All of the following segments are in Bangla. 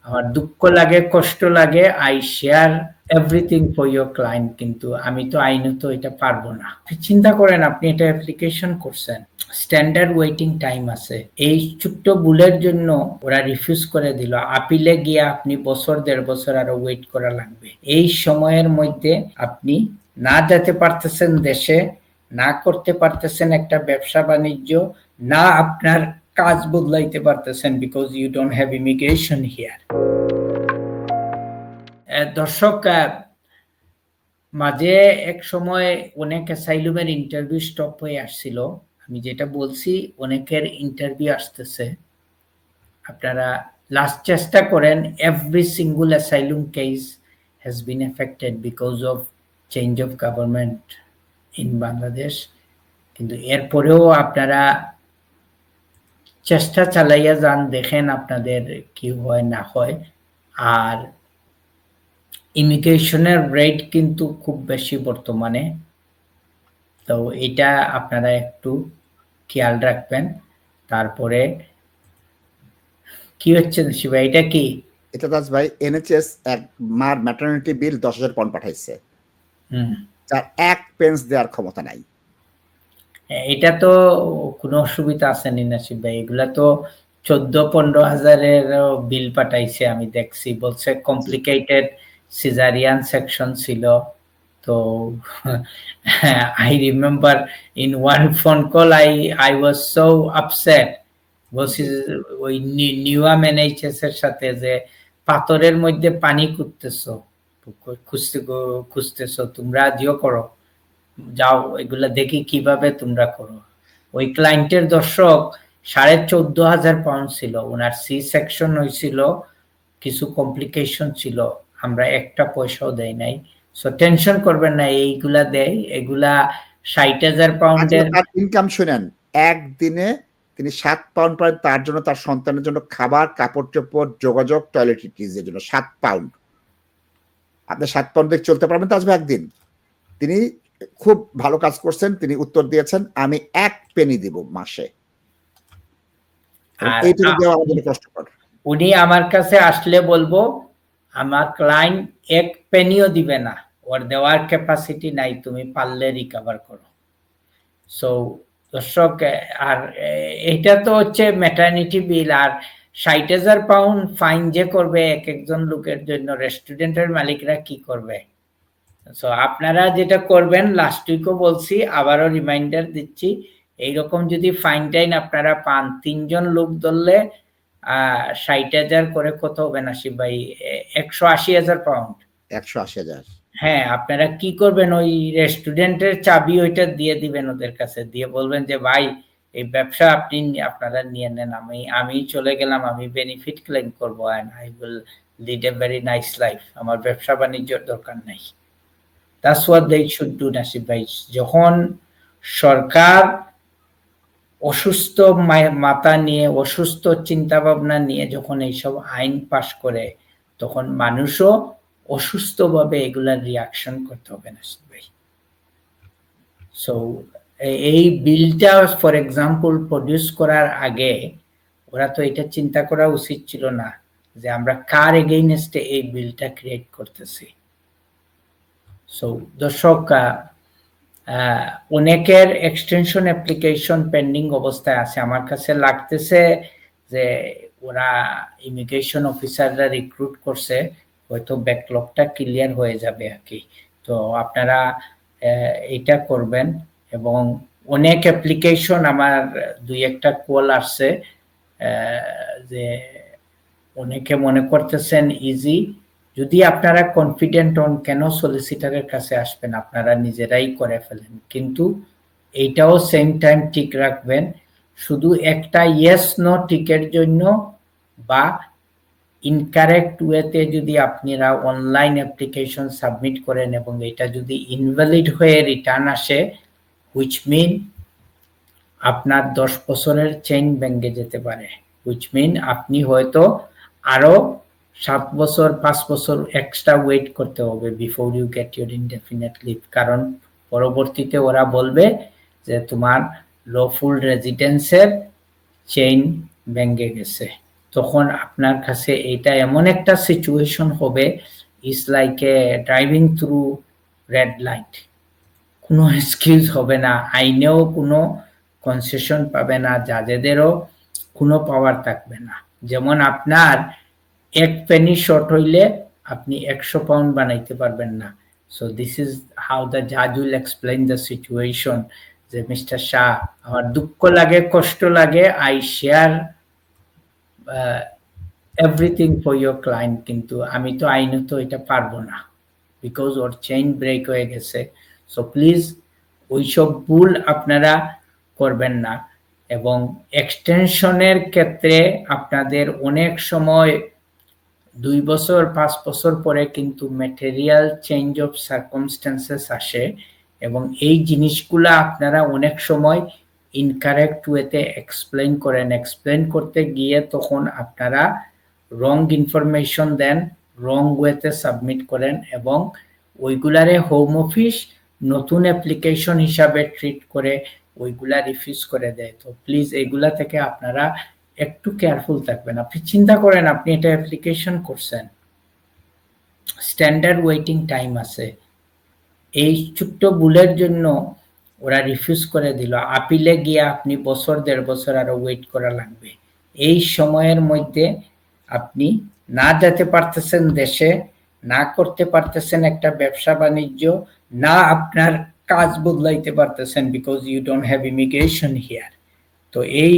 আমার দুঃখ লাগে, কষ্ট লাগে, I share everything for your client, কিন্তু আমি তো আইনত এটা পারবো না। চিন্তা করেন আপনি এটা অ্যাপ্লিকেশন করছেন, স্ট্যান্ডার্ড ওয়েটিং টাইম আছে, এই ছোট্ট ভুলের জন্য ওরা রিফিউজ করে দিল, আপিলে গিয়ে আপনি বছর 1.5 বছর আরো ওয়েট করা লাগবে। এই সময়ের মধ্যে আপনি না যেতে পারতেছেন দেশে, না করতে পারতেছেন একটা ব্যবসা বাণিজ্য, না আপনার কাজ বদলাইতে পারতেছেন, because you don't have immigration here. দর্শক, মাঝে এক সময় অনেক অ্যাসাইলুমের ইন্টারভিউ স্টপ হয়ে আসছিল। আমি যেটা বলছি, অনেকের ইন্টারভিউ আসতেছে, আপনারা লাস্ট চেষ্টা করেন। Every single asylum case has been affected because of change of government in Bangladesh, কিন্তু এরপরেও আপনারা চেষ্টা চালাইয়া যান, দেখেন আপনাদের কি হয় না হয়। আর ইমিগ্রেশনের রেট কিন্তু খুব বেশি বর্তমানে, তো এটা আপনারা একটু খেয়াল রাখবেন। তারপরে কি হচ্ছে শিবা, এটা কি? এটা দাস ভাই, এনএচএস এক মার ম্যাটারনিটি বিল 10,000 পাউন্ড পাঠাইছে, যার 1 পেন্স দেওয়ার ক্ষমতা নাই। এটা তো কোনো অসুবিধা আছে নি নাসিব ভাই? এগুলা তো 14-15 হাজারের বিল পাঠাইছে, আমি দেখছি। বলছে কমপ্লিকেটেড সিজারিয়ান সেকশন ছিল। তো I remember in one phone call I was so upset, বলছি ওই নিউয়াম এনএইচএস এর সাথে, যে পাথরের মধ্যে পানি খুঁজতেছো তোমরা, জিও করো, যাও এগুলা দেখি কিভাবে তোমরা করো। ওই ক্লায়েন্টের দর্শক 14,500 পাউন্ড ছিল, ওনার সি সেকশন হয়েছিল, কিছু কমপ্লিকেশন ছিল, আমরা একটা পয়সাও দেই নাই। সো টেনশন করবেন না, এইগুলা দেয়, এগুলা 60,000 পাউন্ডের ইনকাম শুনেন। একদিনে তিনি 7 পাউন্ড পান, তার জন্য, তার সন্তানের জন্য খাবার, কাপড় চোপড়, যোগাযোগ, টয়লেট্রিজের জন্য 7 পাউন্ড। আপনি 7 পাউন্ড দিয়ে চলতে পারবেন তো আসবে একদিন? তিনি খুব ভালো কাজ করছেন, তিনি উত্তর দিয়েছেন, আমি 1 পেনি দিব মাসে। এইটুকু দেওয়া আমাদের কষ্টকর। উনি আমার কাছে আসলে বলবো, আমার ক্লায়েন্ট 1 পেনিও দিবে না, ওর দেওয়ার ক্যাপাসিটি নাই, তুমি পারলে রিকভার করো। সো দর্শক, আর এটা তো হচ্ছে ম্যাটারনিটি বিল, আর 60,000 পাউন্ড ফাইন যে করবে এক একজন লোকের জন্য, রেস্টুরেন্টের মালিকরা কি করবে? সো আপনারা যেটা করবেন, লাস্ট উইকও বলছি, আবারও রিমাইন্ডার দিচ্ছি, এইরকম যদি ফাইন টাইন আপনারা পান, 3 জন লোক ধরলে 60,000 করে কত হবে নাসিব ভাই? 180,000 পাউন্ড। 180,000। হ্যাঁ, আপনারা কি করবেন, ওই রেস্টুরেন্টের চাবি ওইটা দিয়ে দিবেন ওদের কাছে, দিয়ে বলবেন যে ভাই এই ব্যবসা আপনারা নিয়ে নেন, আমি চলে গেলাম, আমি বেনিফিট ক্লেম করবো, and I will lead a very nice life, আমার ব্যবসা বাণিজ্যের দরকার নাই। That's what they should do Nasib ভাই। যখন সরকার অসুস্থ মাথা নিয়ে, অসুস্থ চিন্তা ভাবনা নিয়ে যখন এইসব আইন পাশ করে, তখন মানুষও অসুস্থভাবে এগুলার রিয়াকশন করতে হবে নাসিব ভাই। সো এই বিলটা ফর এক্সাম্পল প্রডিউস করার আগে ওরা তো এটা চিন্তা করা উচিত ছিল না যে আমরা কার এগেইনস্টে এই বিলটা ক্রিয়েট করতেছি। সো দর্শক, অনেকের এক্সটেনশন অ্যাপ্লিকেশন পেন্ডিং অবস্থায় আছে। আমার কাছে লাগতেছে যে ওরা ইমিগ্রেশন অফিসাররা রিক্রুট করছে, হয়তো ব্যাকলগটা ক্লিয়ার হয়ে যাবে আর কি। তো আপনারা এটা করবেন। এবং অনেক অ্যাপ্লিকেশন, আমার 2-1টা কল আসছে যে অনেকে মনে করতেছেন ইজি। যদি আপনারা কনফিডেন্ট হন, কেন সলিসিটারের কাছে আসবেন, আপনারা নিজেরাই করে ফেলেন। কিন্তু এইটাও সেম টাইম ঠিক রাখবেন, শুধু একটা ইয়েস নো টিকের জন্য বা ইনকারেক্ট ওয়েতে যদি আপনারা অনলাইন অ্যাপ্লিকেশন সাবমিট করেন এবং এটা যদি ইনভ্যালিড হয়ে রিটার্ন আসে, হুইচ মিন আপনার 10 বছরের চেইন ভেঙে যেতে পারে, হুইচ মিন আপনি হয়তো আরো 7 বছর 5 বছর এক্সট্রা ওয়েট করতে হবে before you get your indefinite leave. কারণ পরবর্তীতে ওরা বলবে যে তোমার লফুল রেজিডেন্সের চেইন ভেঙে গেছে। তো তখন আপনার কাছে এটা এমন একটা সিচুয়েশন হবে, it's like a driving through red light. কোনো এক্সকিউজ হবে না, আইনেও কোনো কনসেশন পাবে না, জাজেদেরও কোনো পাওয়ার থাকবে না। যেমন আপনার এক পেনি শর্ট হইলে আপনি 100 পাউন্ড বানাইতে পারবেন না। So this is how the জাজ উইল এক্সপ্লেইন দ্য সিচুয়েশন, যে মিস্টার শাহ, আমার দুঃখ লাগে, কষ্ট লাগে, I share everything for your client, কিন্তু আমি তো আইনত এটা পারবো না, বিকজ ওর চেইন ব্রেক হয়ে গেছে। সো প্লিজ ওইসব ভুল আপনারা করবেন না। এবং এক্সটেনশনের ক্ষেত্রে আপনাদের অনেক সময় 2 বছর 5 বছর পরে কিন্তু ম্যাটেরিয়াল চেঞ্জ অফ সার্কামস্ট্যান্সেস আসে, এবং এই জিনিসগুলা আপনারা অনেক সময় ইনকারেক্ট ওয়েতে এক্সপ্লেইন করেন। এক্সপ্লেইন করতে গিয়ে তখন আপনারা রং ইনফরমেশন দেন, রং ওয়েতে সাবমিট করেন, এবং ওইগুলারে হোম অফিস নতুন অ্যাপ্লিকেশন হিসাবে ট্রিট করে ওইগুলা রিফিউজ করে দেয়। তো প্লিজ এইগুলা থেকে আপনারা একটু কেয়ারফুল থাকবেন। আপনি চিন্তা করেন, আপনি এটা অ্যাপ্লিকেশন করছেন, স্ট্যান্ডার্ড ওয়েটিং টাইম আছে, এই ছোট্ট ভুলের জন্য ওরা রিফিউজ করে দিল, আপিলে গিয়ে আপনি বছর 1.5 বছর আরো ওয়েট করা লাগবে। এই সময়ের মধ্যে আপনি না যেতে পারতেছেন দেশে, না করতে পারতেছেন একটা ব্যবসা বাণিজ্য, না আপনার কাজ বদলাইতে পারতেছেন, because you don't have immigration here. তো এই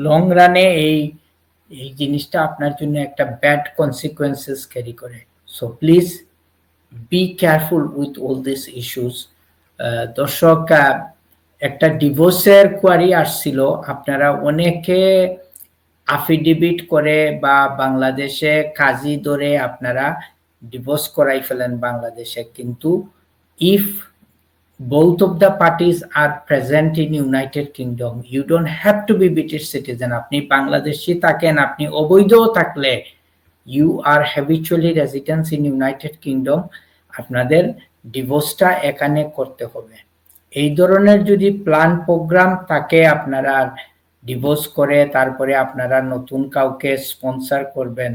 লং রানে এই জিনিসটা আপনার জন্য একটা ব্যাড কনসিকুয়েন্সেস ক্যারি করে। So please be careful with all this issues. দর্শক, একটা ডিভোর্সের কোয়ারি আসছিল, আপনারা অনেকে আফিডেভিট করে বা বাংলাদেশে কাজী ধরে আপনারা ডিভোর্স করাই ফেলেন বাংলাদেশে, কিন্তু if both of the parties are present in United Kingdom, you don't have to be British citizen. আপনি বাংলাদেশি থাকেন, আপনি অবৈধ থাকলে, you are habitually residents in United Kingdom, আপনাদের ডিভোর্সটা এখানে করতে হবে। এই ধরনের যদি প্ল্যান প্রোগ্রাম থাকে, আপনারা ডিভোর্স করে তারপরে আপনারা নতুন কাউকে স্পন্সর করবেন,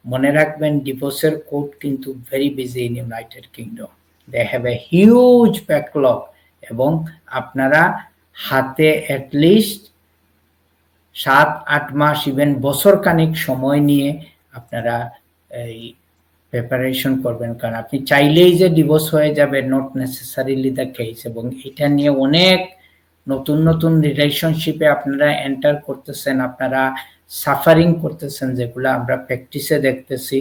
মনে রাখবেন ডিভোর্সের কোর্ট কিন্তু very busy in United kingdom. They have a huge backlog, এবং আপনারা হাতে অ্যাটলিস্ট 7-8 মাস, ইভেন বছর খানিক সময় নিয়ে আপনারা এই প্রিপারেশন করবেন, কারণ আপনি চাইলেই যে ডিভোর্স হয়ে যাবে, নট নেসেসারিলি দ্য কেস। এবং এটা নিয়ে অনেক নতুন নতুন রিলেশনশিপে আপনারা এন্টার করতেছেন, আপনারা সাফারিং করতেছেন, যেগুলো আমরা প্র্যাকটিসে দেখতেছি।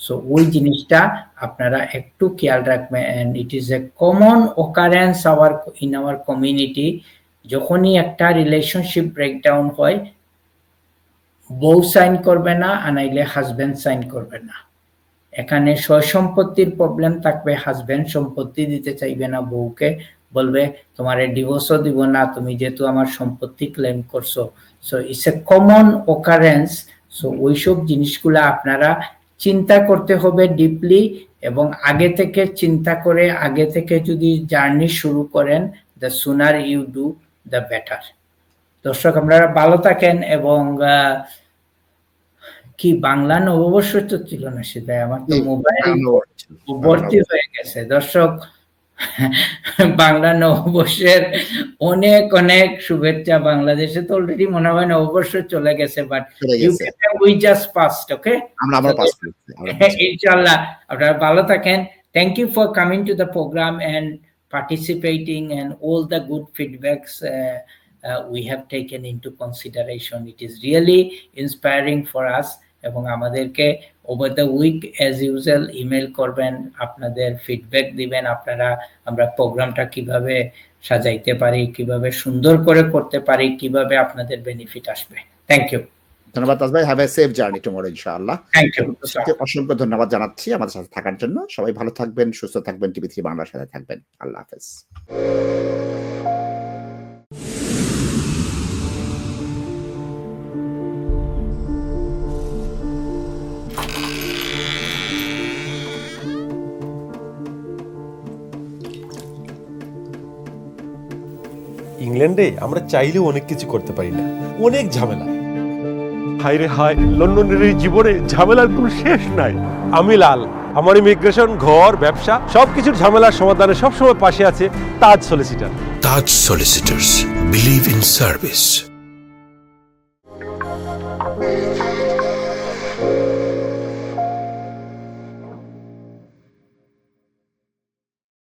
সো ওই জিনিসটা আপনারা একটু খেয়াল রাখবেন। And it is a common occurrence in our community, যখনই একটা রিলেশনশিপ ব্রেকডাউন হয়, বউ সাইন করবে না, আনাইলে হাজবেন্ড সাইন করবে না। এখানে সয় সম্পত্তির প্রবলেম থাকবে, হাজবেন্ড সম্পত্তি দিতে চাইবে না বউকে, বলবে তোমারে ডিভোর্সও দিব না, তুমি যেহেতু আমার সম্পত্তি ক্লেম করছো। So it's a common occurrence. So ওইসব জিনিসগুলো আপনারা চিন্তা করতে হবে ডিপলি, এবং আগে থেকে চিন্তা করে আগে থেকে যদি জার্নি শুরু করেন, the sooner you do the better. দর্শক, আপনারা ভালো থাকেন। এবং কি বাংলা নববর্ষ তো ছিল না সেটাই, আমার তো মোবাইল ভর্তি হয়ে গেছে। দর্শক, বাংলা নববর্ষের অনেক অনেক শুভেচ্ছা। বাংলাদেশে তো অলরেডি মনে হয় নববর্ষ চলে গেছে, বাট ইউকেতে উই জাস্ট পাসড। ওকে, আমরা পাস করেছি ইনশাআল্লাহ। আপনারা ভালো থাকেন। Thank you for coming to the program and participating, and all the good feedbacks we have taken into consideration. It is really inspiring for us. এবং আমাদেরকে over the week as usual email করবেন, আপনাদের ফিডব্যাক দিবেন, আপনারা আমরা প্রোগ্রামটা কিভাবে সাজাইতে পারি, কিভাবে সুন্দর করে করতে পারি, কিভাবে আপনাদের বেনিফিট আসবে। Thank you. ধন্যবাদ তাজ ভাই। Have a safe journey tomorrow ইনশাআল্লাহ। Thank you. অসংখ্য ধন্যবাদ জানাচ্ছি আমাদের সাথে থাকার জন্য। সবাই ভালো থাকবেন, সুস্থ থাকবেন, টিভি3 বাংলার সাথে থাকবেন। আল্লাহ হাফেজ। ইংল্যান্ডে আমরা চাইলেও অনেক কিছু করতে পারি না, অনেক ঝামেলা। হায় রে হায়, লন্ডনের এই জীবনে ঝামেলার কোনো শেষ নাই। আমি লাল, আমার ইমিগ্রেশন, ঘর, ব্যবসা সবকিছুর ঝামেলার সমাধানে সবসময় পাশে আছে তাজ solicitor. Taj Solicitors. Believe in service.